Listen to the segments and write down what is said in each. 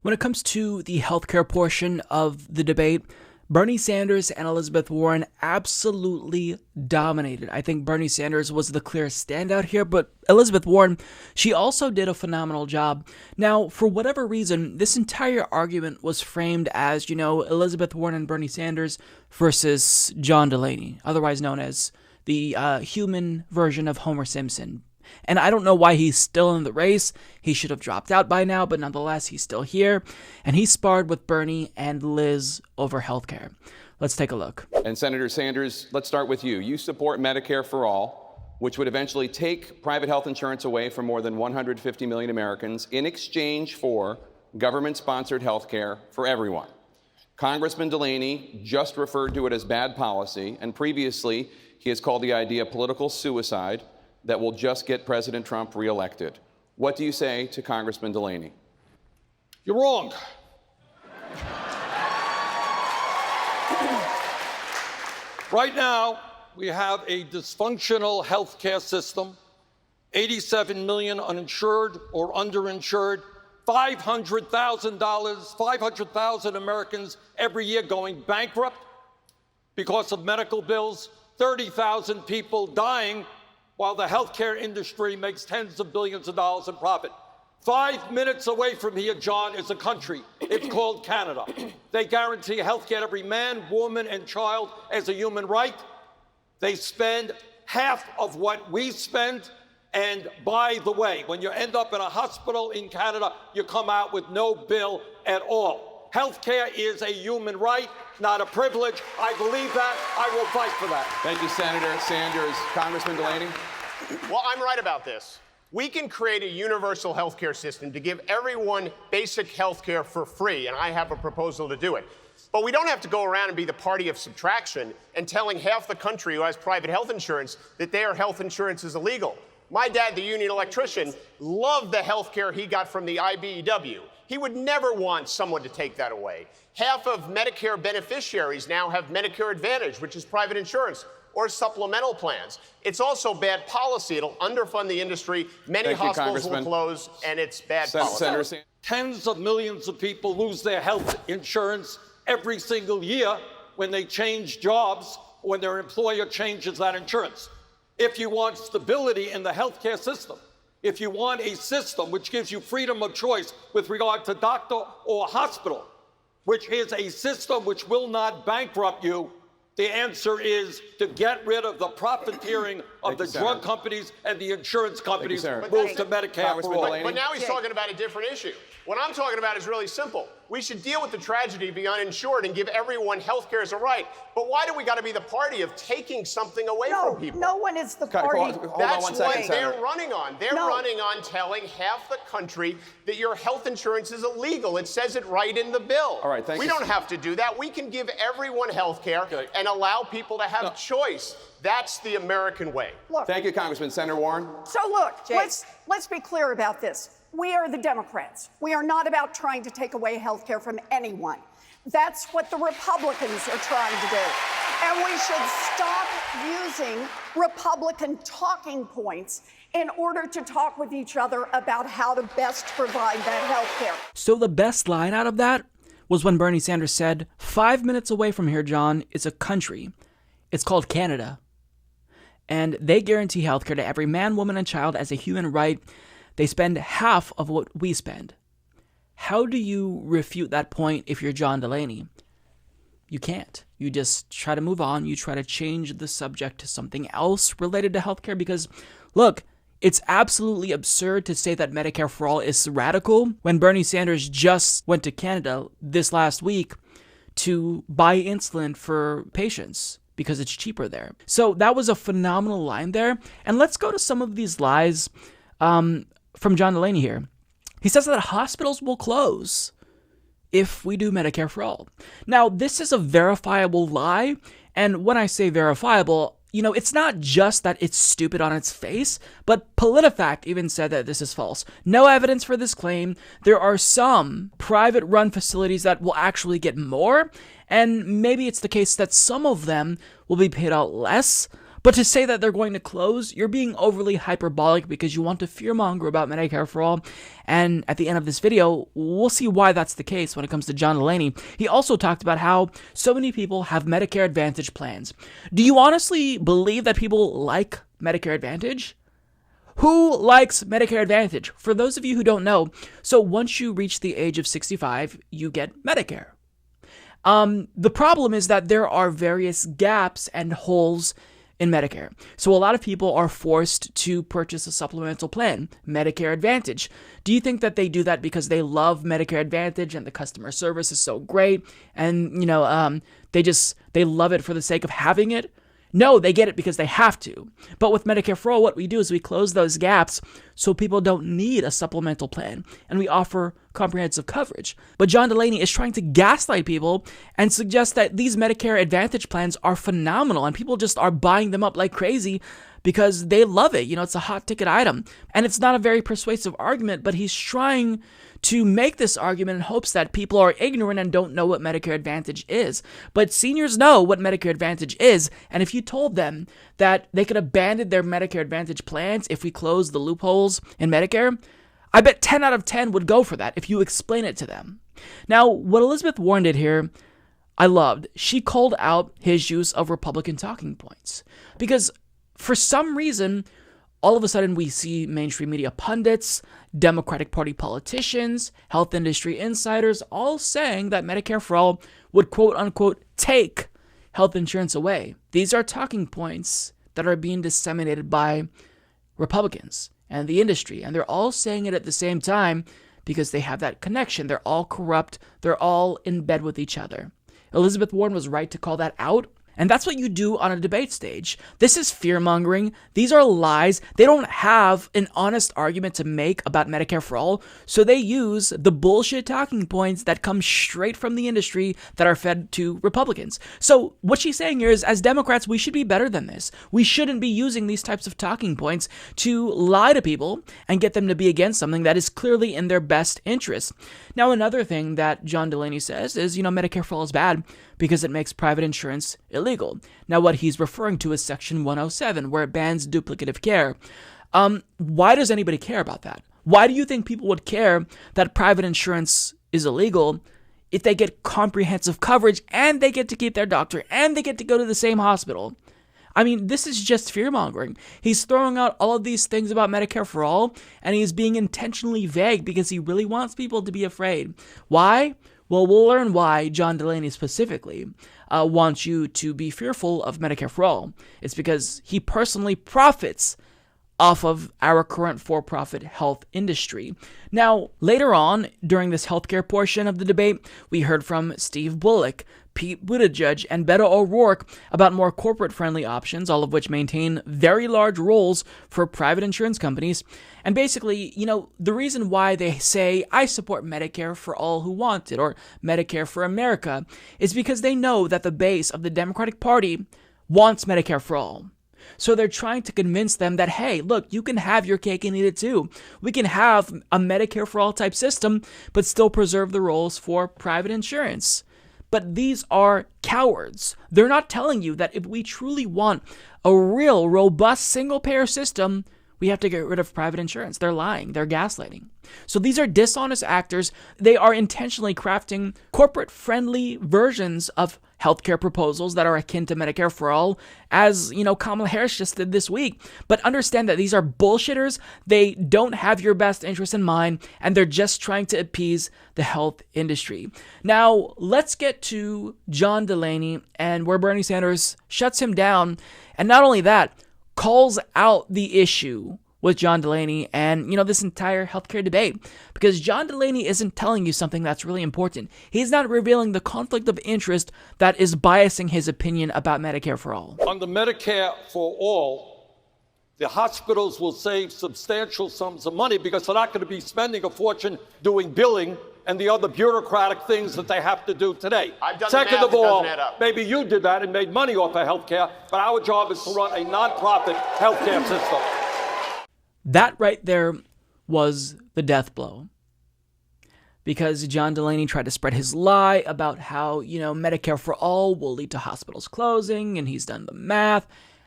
When it comes to the healthcare portion of the debate, Bernie Sanders and Elizabeth Warren absolutely dominated. I think Bernie Sanders was the clear standout here, but Elizabeth Warren, she also did a phenomenal job. Now, for whatever reason, this entire argument was framed as, Elizabeth Warren and Bernie Sanders versus John Delaney, otherwise known as the human version of Homer Simpson. And I don't know why he's still in the race. He should have dropped out by now, but nonetheless, he's still here. And he sparred with Bernie and Liz over healthcare. Let's take a look. And Senator Sanders, let's start with you. You support Medicare for all, which would eventually take private health insurance away from more than 150 million Americans in exchange for government-sponsored healthcare for everyone. Congressman Delaney just referred to it as bad policy, and previously he has called the idea political suicide that will just get President Trump reelected. What do you say to Congressman Delaney? You're wrong. Right now, we have a dysfunctional healthcare system, 87 million uninsured or underinsured, $500,000 Americans every year going bankrupt because of medical bills, 30,000 people dying while the healthcare industry makes tens of billions of dollars in profit. 5 minutes away from here, John, is a country. It's called Canada. They guarantee healthcare to every man, woman, and child as a human right. They spend half of what we spend. And by the way, when you end up in a hospital in Canada, you come out with no bill at all. Healthcare is a human right, not a privilege. I believe that. I will fight for that. Thank you, Senator Sanders. Congressman Delaney? Well, I'm right about this. We can create a universal healthcare system to give everyone basic healthcare for free, and I have a proposal to do it. But we don't have to go around and be the party of subtraction and telling half the country who has private health insurance that their health insurance is illegal. My dad, the union electrician, loved the health care he got from the IBEW. He would never want someone to take that away. Half of Medicare beneficiaries now have Medicare Advantage, which is private insurance, or supplemental plans. It's also bad policy. It'll underfund the industry. Many hospitals will close, and it's bad policy. Tens of millions of people lose their health insurance every single year when they change jobs, when their employer changes that insurance. If you want stability in the healthcare system, if you want a system which gives you freedom of choice with regard to doctor or hospital, which is a system which will not bankrupt you, the answer is to get rid of the profiteering of the drug companies and the insurance companies, move to Medicare for all. But now he's talking about a different issue. What I'm talking about is really simple. We should deal with the tragedy of the uninsured and give everyone health care as a right. But why do we got to be the party of taking something away from people? No one is the party. That's what they're running on. They're running on telling half the country that your health insurance is illegal. It says it right in the bill. All right, thank you. We don't have to do that. We can give everyone health care and allow people to have choice. That's the American way. Look, thank you, Congressman. Senator Warren? So look, let's be clear about this. We are the Democrats. We are not about trying to take away health care from anyone. That's what the Republicans are trying to do. And we should stop using Republican talking points in order to talk with each other about how to best provide that health care. So the best line out of that was when Bernie Sanders said, 5 minutes away from here, John, is a country. It's called Canada. And they guarantee healthcare to every man, woman, and child as a human right. They spend half of what we spend. How do you refute that point if you're John Delaney? You can't. You just try to move on. You try to change the subject to something else related to healthcare because, look, it's absolutely absurd to say that Medicare for all is radical when Bernie Sanders just went to Canada this last week to buy insulin for patients because it's cheaper there. So that was a phenomenal line there. And let's go to some of these lies from John Delaney here. He says that hospitals will close if we do Medicare for all. Now, this is a verifiable lie. And when I say verifiable, it's not just that it's stupid on its face, but PolitiFact even said that this is false. No evidence for this claim. There are some private-run facilities that will actually get more, and maybe it's the case that some of them will be paid out less, But to say that they're going to close, you're being overly hyperbolic because you want to fearmonger about Medicare for all. And at the end of this video, we'll see why that's the case when it comes to John Delaney. He also talked about how so many people have Medicare Advantage plans. Do you honestly believe that people like Medicare Advantage? Who likes Medicare Advantage? For those of you who don't know, so once you reach the age of 65, you get Medicare. The problem is that there are various gaps and holes in Medicare. So a lot of people are forced to purchase a supplemental plan, Medicare Advantage. Do you think that they do that because they love Medicare Advantage and the customer service is so great and, they love it for the sake of having it? No, they get it because they have to. But with Medicare for All, what we do is we close those gaps so people don't need a supplemental plan, and we offer comprehensive coverage. But John Delaney is trying to gaslight people and suggest that these Medicare Advantage plans are phenomenal, and people just are buying them up like crazy because they love it. It's a hot ticket item. And it's not a very persuasive argument, but he's trying to make this argument in hopes that people are ignorant and don't know what Medicare Advantage is. But seniors know what Medicare Advantage is, and if you told them that they could abandon their Medicare Advantage plans if we close the loopholes in Medicare, I bet 10 out of 10 would go for that if you explain it to them. Now, what Elizabeth Warren did here, I loved. She called out his use of Republican talking points. Because for some reason, all of a sudden we see mainstream media pundits, Democratic Party politicians, health industry insiders all saying that Medicare for All would quote unquote take health insurance away. These are talking points that are being disseminated by Republicans and the industry, and they're all saying it at the same time because they have that connection. They're all corrupt. They're all in bed with each other. Elizabeth Warren was right to call that out. And that's what you do on a debate stage. This is fear-mongering. These are lies. They don't have an honest argument to make about Medicare for All, so they use the bullshit talking points that come straight from the industry that are fed to Republicans. So what she's saying here is, as Democrats, we should be better than this. We shouldn't be using these types of talking points to lie to people and get them to be against something that is clearly in their best interest. Now, another thing that John Delaney says is, Medicare for All is bad because it makes private insurance illegal. Now, what he's referring to is Section 107, where it bans duplicative care. Why does anybody care about that? Why do you think people would care that private insurance is illegal if they get comprehensive coverage and they get to keep their doctor and they get to go to the same hospital? I mean, this is just fear-mongering. He's throwing out all of these things about Medicare for All, and he's being intentionally vague because he really wants people to be afraid. Why? Well, we'll learn why John Delaney specifically wants you to be fearful of Medicare for All. It's because he personally profits off of our current for-profit health industry. Now, later on, during this healthcare portion of the debate, we heard from Steve Bullock, Pete Buttigieg, and Beto O'Rourke about more corporate-friendly options, all of which maintain very large roles for private insurance companies. And basically, the reason why they say, I support Medicare for all who want it, or Medicare for America, is because they know that the base of the Democratic Party wants Medicare for all. So they're trying to convince them that, hey, look, you can have your cake and eat it too. We can have a Medicare for all type system, but still preserve the roles for private insurance. But these are cowards. They're not telling you that if we truly want a real, robust, single-payer system, we have to get rid of private insurance. They're lying. They're gaslighting. So these are dishonest actors. They are intentionally crafting corporate-friendly versions of healthcare proposals that are akin to Medicare for All, as, Kamala Harris just did this week. But understand that these are bullshitters. They don't have your best interest in mind, and they're just trying to appease the health industry. Now, let's get to John Delaney and where Bernie Sanders shuts him down. And not only that, calls out the issue with John Delaney and, this entire healthcare debate, because John Delaney isn't telling you something that's really important. He's not revealing the conflict of interest that is biasing his opinion about Medicare for All. Under Medicare for All, the hospitals will save substantial sums of money because they're not going to be spending a fortune doing billing and the other bureaucratic things that they have to do today. Second of all, maybe you did that and made money off of healthcare, but our job is to run a nonprofit healthcare system. That right there was the death blow. Because John Delaney tried to spread his lie about how, Medicare for All will lead to hospitals closing, and he's done the math.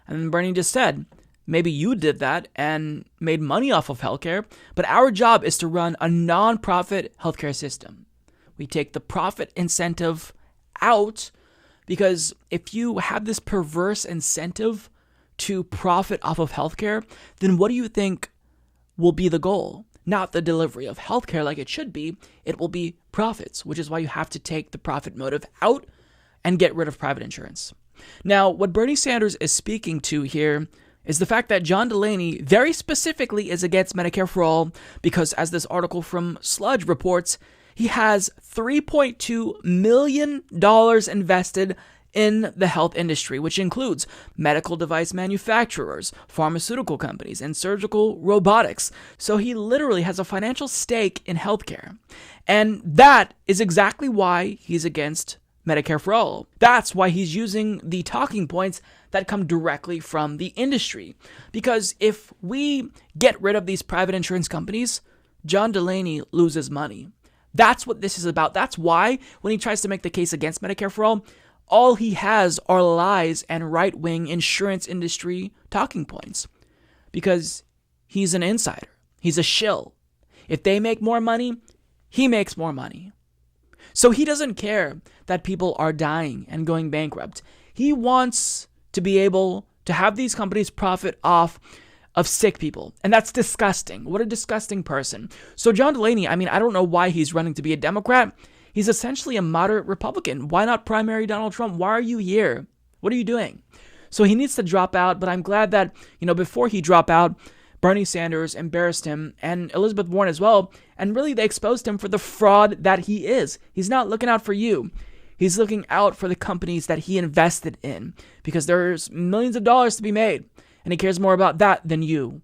And Bernie just said, maybe you did that and made money off of healthcare, but our job is to run a non-profit healthcare system. We take the profit incentive out, because if you have this perverse incentive to profit off of healthcare, then what do you think will be the goal? Not the delivery of healthcare like it should be. It will be profits, which is why you have to take the profit motive out and get rid of private insurance. Now, what Bernie Sanders is speaking to here is the fact that John Delaney very specifically is against Medicare for All because, as this article from Sludge reports, he has $3.2 million invested in the health industry, which includes medical device manufacturers, pharmaceutical companies, and surgical robotics. So he literally has a financial stake in healthcare. And that is exactly why he's against Medicare for All. That's why he's using the talking points that come directly from the industry. Because if we get rid of these private insurance companies, John Delaney loses money. That's what this is about. That's why when he tries to make the case against Medicare for all he has are lies and right-wing insurance industry talking points. Because he's an insider. He's a shill. If they make more money, he makes more money. So he doesn't care that people are dying and going bankrupt. He wants to be able to have these companies profit off of sick people. And that's disgusting. What a disgusting person. So John Delaney, I don't know why he's running to be a Democrat. He's essentially a moderate Republican. Why not primary Donald Trump? Why are you here? What are you doing? So he needs to drop out, but I'm glad that, before he dropped out, Bernie Sanders embarrassed him, and Elizabeth Warren as well, and really they exposed him for the fraud that he is. He's not looking out for you. He's looking out for the companies that he invested in, because there's millions of dollars to be made, and he cares more about that than you.